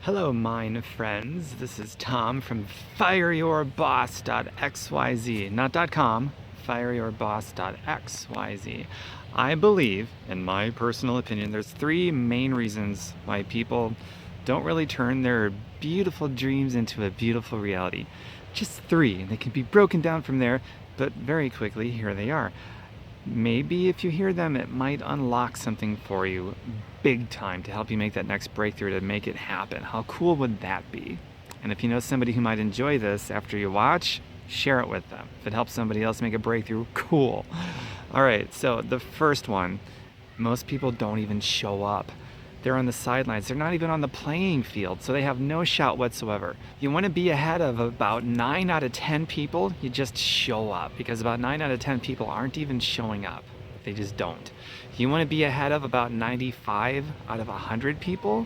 Hello, mine friends. This is Tom from fireyourboss.xyz. Not .com, fireyourboss.xyz. I believe, in my personal opinion, there's three main reasons why people don't really turn their beautiful dreams into a beautiful reality. Just three, and they can be broken down from there, but very quickly, here they are. Maybe if you hear them, it might unlock something for you big time to help you make that next breakthrough, to make it happen. How cool would that be? And if you know somebody who might enjoy this after you watch, share it with them. If it helps somebody else make a breakthrough, cool. All right, so the first one, most people don't even show up. They're on the sidelines. They're not even on the playing field, so they have no shot whatsoever. You want to be ahead of about 9 out of 10 people, you just show up, because about 9 out of 10 people aren't even showing up. They just don't. You want to be ahead of about 95 out of 100 people,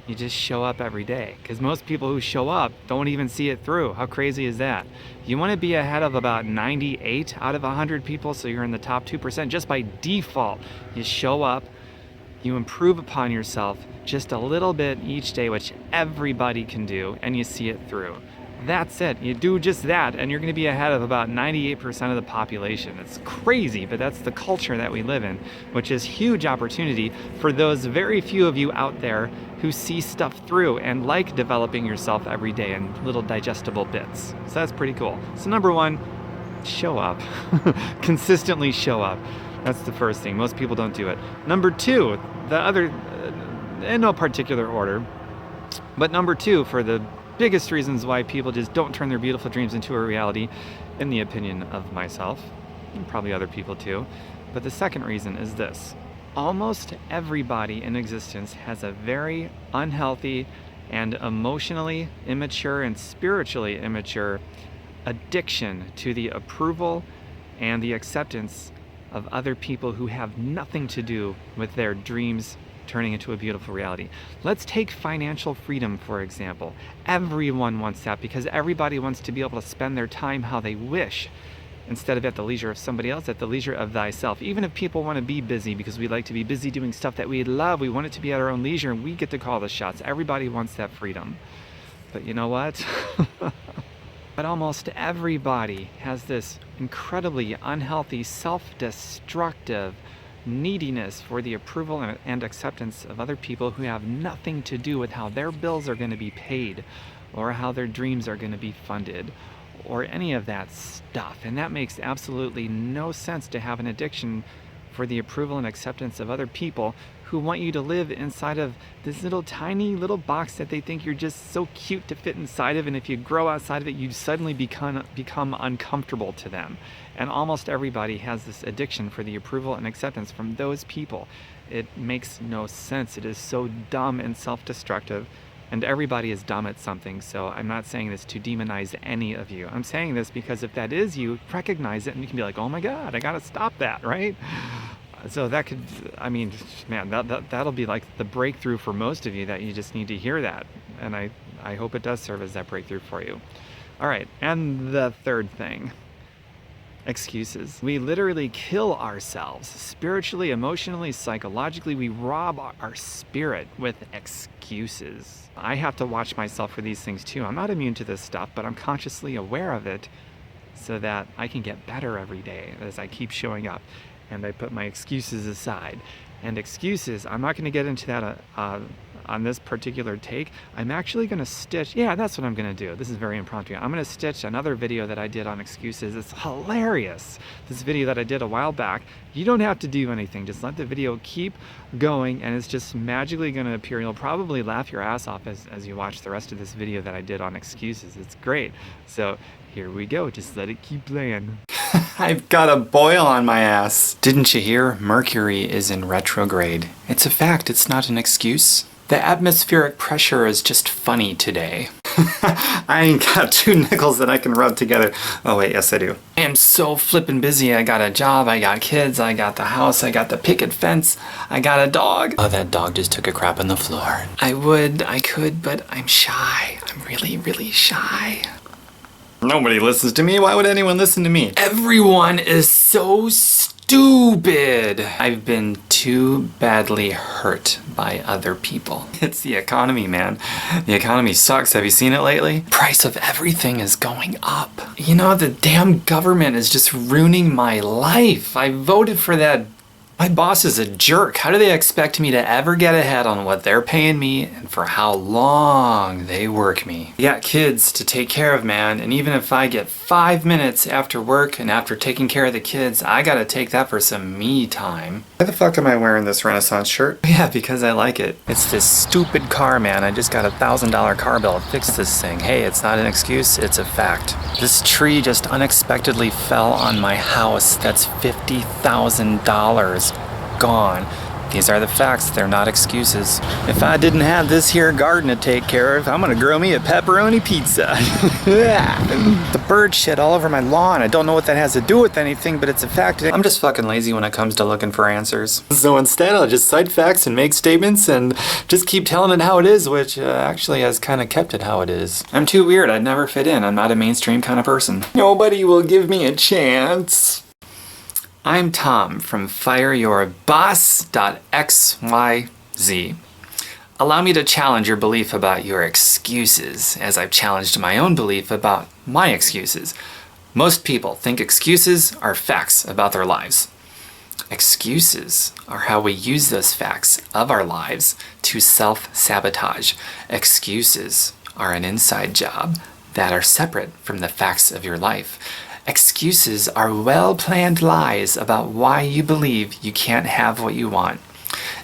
you just show up every day, because most people who show up don't even see it through. How crazy is that? You want to be ahead of about 98 out of 100 people, so you're in the top 2% just by default. You show up, you improve upon yourself just a little bit each day, which everybody can do, and you see it through. That's it. You do just that, and you're going to be ahead of about 98% of the population. It's crazy, but that's the culture that we live in, which is huge opportunity for those very few of you out there who see stuff through and like developing yourself every day in little digestible bits. So that's pretty cool. So number one, show up. Consistently show up. That's the first thing. Most people don't do it. Number two, the other, in no particular order, but number two for the biggest reasons why people just don't turn their beautiful dreams into a reality, in the opinion of myself, and probably other people too. But the second reason is this. Almost everybody in existence has a very unhealthy and emotionally immature and spiritually immature addiction to the approval and the acceptance of other people who have nothing to do with their dreams turning into a beautiful reality. Let's take financial freedom, for example. Everyone wants that because everybody wants to be able to spend their time how they wish, instead of at the leisure of somebody else, at the leisure of thyself. Even if people want to be busy because we like to be busy doing stuff that we love, we want it to be at our own leisure and we get to call the shots. Everybody wants that freedom. But you know what? But almost everybody has this incredibly unhealthy, self-destructive neediness for the approval and acceptance of other people who have nothing to do with how their bills are going to be paid or how their dreams are going to be funded or any of that stuff. And that makes absolutely no sense, to have an addiction for the approval and acceptance of other people who want you to live inside of this little tiny little box that they think you're just so cute to fit inside of, and if you grow outside of it, you suddenly become uncomfortable to them. And almost everybody has this addiction for the approval and acceptance from those people. It makes no sense. It is so dumb and self-destructive, and everybody is dumb at something. So I'm not saying this to demonize any of you. I'm saying this because if that is you, recognize it and you can be like, oh my God, I gotta stop that, right? So that could, I mean, man, that'll be like the breakthrough for most of you, that you just need to hear that. And I hope it does serve as that breakthrough for you. All right, and the third thing, excuses. We literally kill ourselves spiritually, emotionally, psychologically. We rob our spirit with excuses. I have to watch myself for these things too. I'm not immune to this stuff, but I'm consciously aware of it so that I can get better every day as I keep showing up. And I put my excuses aside. And excuses, I'm not going to get into that on this particular take. I'm actually going to stitch, yeah, that's what I'm going to do. This is very impromptu. I'm going to stitch another video that I did on excuses. It's hilarious. This video that I did a while back. You don't have to do anything. Just let the video keep going, and it's just magically going to appear. You'll probably laugh your ass off as you watch the rest of this video that I did on excuses. It's great. So here we go. Just let it keep playing. I've got a boil on my ass. Didn't you hear? Mercury is in retrograde. It's a fact, it's not an excuse. The atmospheric pressure is just funny today. I ain't got 2 nickels that I can rub together. Oh wait, yes I do. I am so flippin' busy. I got a job, I got kids, I got the house, I got the picket fence, I got a dog. Oh, that dog just took a crap on the floor. I could, but I'm shy. I'm really, really shy. Nobody listens to me. Why would anyone listen to me? Everyone is so stupid. stupid. I've been too badly hurt by other people. It's the economy, man. The economy sucks. Have you seen it lately? Price of everything is going up. You know, the damn government is just ruining my life. I voted for that. My boss is a jerk. How do they expect me to ever get ahead on what they're paying me and for how long they work me? You got kids to take care of, man, and even if I get 5 minutes after work and after taking care of the kids, I gotta take that for some me time. Why the fuck am I wearing this Renaissance shirt? Yeah, because I like it. It's this stupid car, man. I just got a $1,000 car bill to fix this thing. Hey, it's not an excuse, it's a fact. This tree just unexpectedly fell on my house. That's $50,000 gone. These are the facts, they're not excuses. If I didn't have this here garden to take care of, I'm gonna grill me a pepperoni pizza. The bird shit all over my lawn. I don't know what that has to do with anything, but it's a fact. I'm just fucking lazy when it comes to looking for answers. So instead, I'll just cite facts and make statements and just keep telling it how it is, which actually has kind of kept it how it is. I'm too weird, I'd never fit in. I'm not a mainstream kind of person. Nobody will give me a chance. I'm Tom from FireYourBoss.xyz. Allow me to challenge your belief about your excuses, as I've challenged my own belief about my excuses. Most people think excuses are facts about their lives. Excuses are how we use those facts of our lives to self-sabotage. Excuses are an inside job that are separate from the facts of your life. Excuses are well-planned lies about why you believe you can't have what you want.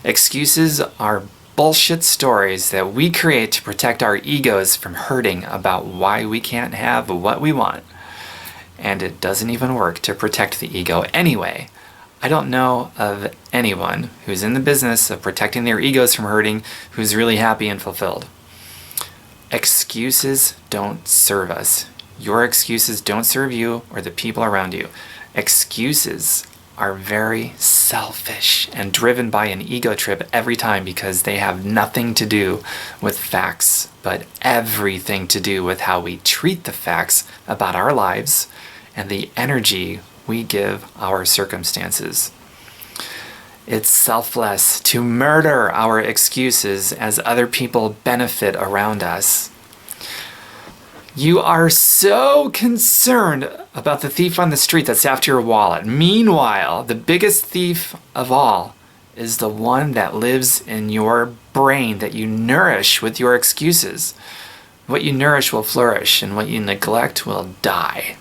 Excuses are bullshit stories that we create to protect our egos from hurting about why we can't have what we want. And it doesn't even work to protect the ego anyway. I don't know of anyone who's in the business of protecting their egos from hurting who's really happy and fulfilled. Excuses don't serve us. Your excuses don't serve you or the people around you. Excuses are very selfish and driven by an ego trip every time because they have nothing to do with facts, but everything to do with how we treat the facts about our lives and the energy we give our circumstances. It's selfless to murder our excuses as other people benefit around us. You are so concerned about the thief on the street that's after your wallet. Meanwhile, the biggest thief of all is the one that lives in your brain that you nourish with your excuses. What you nourish will flourish, and what you neglect will die.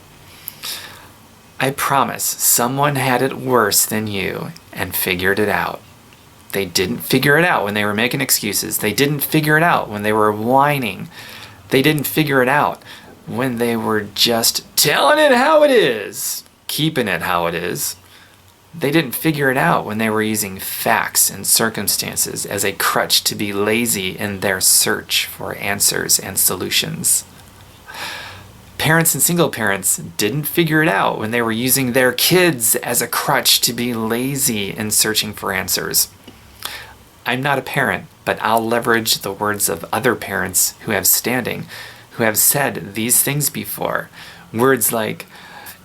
I promise someone had it worse than you and figured it out. They didn't figure it out when they were making excuses. They didn't figure it out when they were whining. They didn't figure it out when they were just telling it how it is, keeping it how it is. They didn't figure it out when they were using facts and circumstances as a crutch to be lazy in their search for answers and solutions. Parents and single parents didn't figure it out when they were using their kids as a crutch to be lazy in searching for answers. I'm not a parent, but I'll leverage the words of other parents who have standing, who have said these things before. Words like,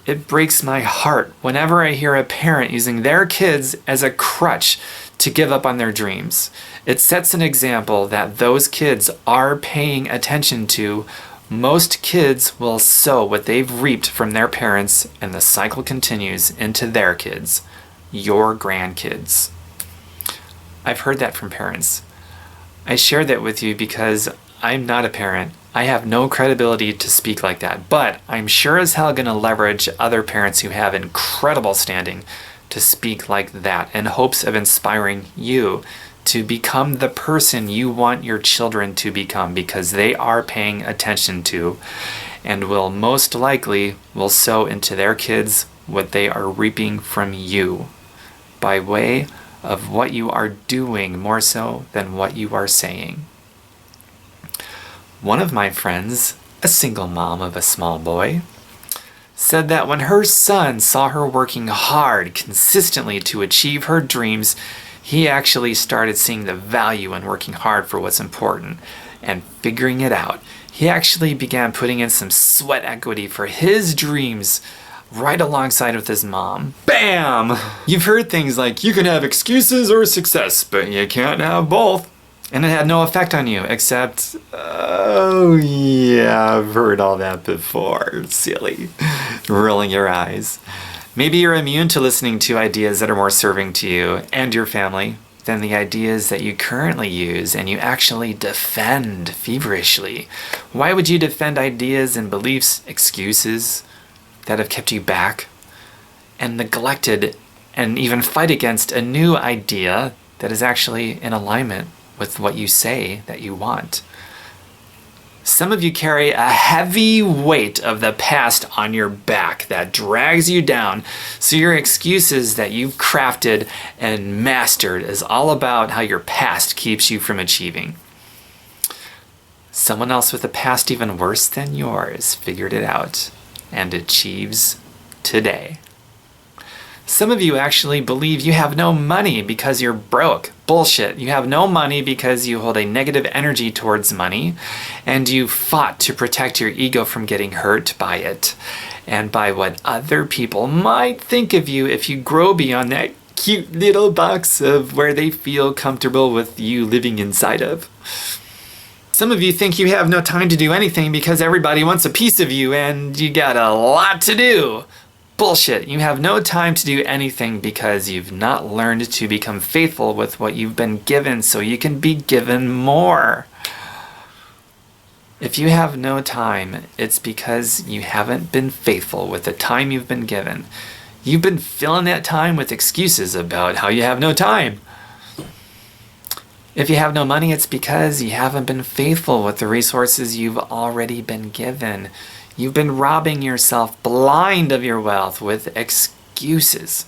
it breaks my heart whenever I hear a parent using their kids as a crutch to give up on their dreams. It sets an example that those kids are paying attention to. Most kids will sow what they've reaped from their parents, and the cycle continues into their kids, your grandkids. I've heard that from parents. I share that with you because I'm not a parent. I have no credibility to speak like that, but I'm sure as hell gonna leverage other parents who have incredible standing to speak like that in hopes of inspiring you to become the person you want your children to become, because they are paying attention to and will most likely will sow into their kids what they are reaping from you by way of what you are doing more so than what you are saying. One of my friends, a single mom of a small boy, said that when her son saw her working hard consistently to achieve her dreams, he actually started seeing the value in working hard for what's important and figuring it out. He actually began putting in some sweat equity for his dreams right alongside with his mom. Bam! You've heard things like, you can have excuses or success, but you can't have both. And it had no effect on you, except, oh yeah, I've heard all that before. Silly. Rolling your eyes. Maybe you're immune to listening to ideas that are more serving to you and your family than the ideas that you currently use and you actually defend feverishly. Why would you defend ideas and beliefs, excuses that have kept you back and neglected and even fight against a new idea that is actually in alignment with what you say that you want? Some of you carry a heavy weight of the past on your back that drags you down. So your excuses that you've crafted and mastered is all about how your past keeps you from achieving. Someone else with a past even worse than yours figured it out and achieves today. Some of you actually believe you have no money because you're broke. Bullshit. You have no money because you hold a negative energy towards money and you fought to protect your ego from getting hurt by it and by what other people might think of you if you grow beyond that cute little box of where they feel comfortable with you living inside of. Some of you think you have no time to do anything because everybody wants a piece of you and you got a lot to do. Bullshit. You have no time to do anything because you've not learned to become faithful with what you've been given so you can be given more. If you have no time, it's because you haven't been faithful with the time you've been given. You've been filling that time with excuses about how you have no time. If you have no money, it's because you haven't been faithful with the resources you've already been given. You've been robbing yourself blind of your wealth with excuses.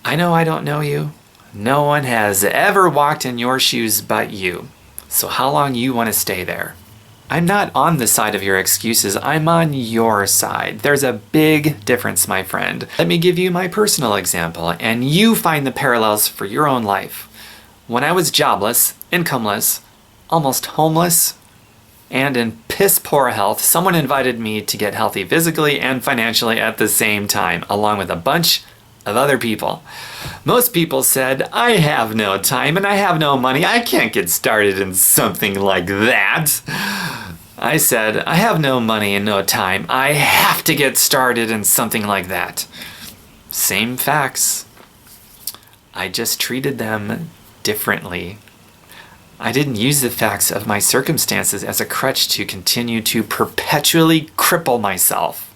I know I don't know you. No one has ever walked in your shoes but you. So how long you want to stay there? I'm not on the side of your excuses. I'm on your side. There's a big difference, my friend. Let me give you my personal example, and you find the parallels for your own life. When I was jobless, incomeless, almost homeless, and in piss poor health, someone invited me to get healthy physically and financially at the same time, along with a bunch of other people. Most people said, I have no time and I have no money. I can't get started in something like that. I said, I have no money and no time. I have to get started in something like that. Same facts. I just treated them differently. I didn't use the facts of my circumstances as a crutch to continue to perpetually cripple myself.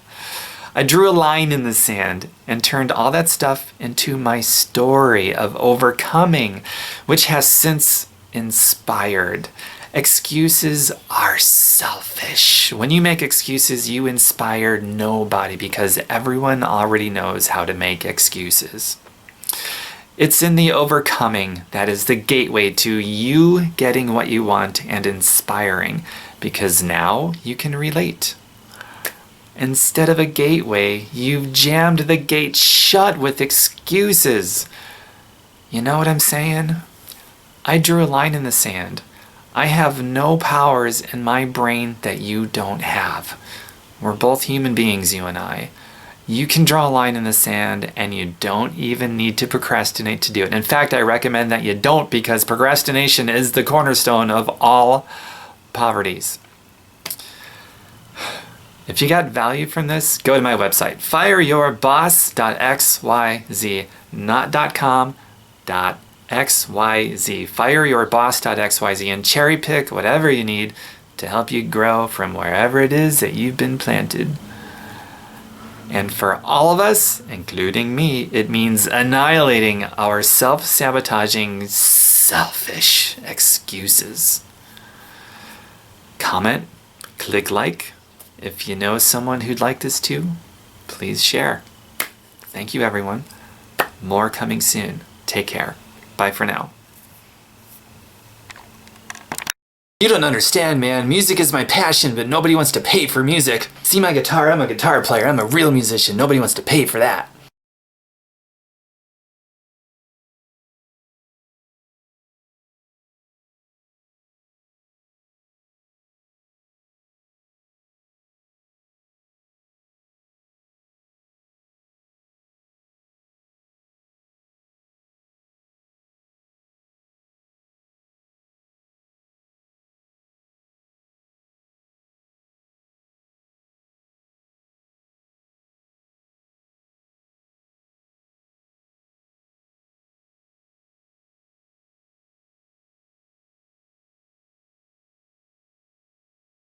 I drew a line in the sand and turned all that stuff into my story of overcoming, which has since inspired. Excuses are selfish. When you make excuses, you inspire nobody because everyone already knows how to make excuses. It's in the overcoming that is the gateway to you getting what you want and inspiring, because now you can relate. Instead of a gateway, you've jammed the gate shut with excuses. You know what I'm saying? I drew a line in the sand. I have no powers in my brain that you don't have. We're both human beings, you and I. You can draw a line in the sand and you don't even need to procrastinate to do it. In fact, I recommend that you don't, because procrastination is the cornerstone of all poverties. If you got value from this, go to my website, fireyourboss.xyz, not .com, .xyz, fireyourboss.xyz, and cherry pick whatever you need to help you grow from wherever it is that you've been planted. And for all of us, including me, it means annihilating our self-sabotaging, selfish excuses. Comment, click like. If you know someone who'd like this too, please share. Thank you, everyone. More coming soon. Take care. Bye for now. You don't understand, man. Music is my passion, but nobody wants to pay for music. See my guitar? I'm a guitar player. I'm a real musician. Nobody wants to pay for that.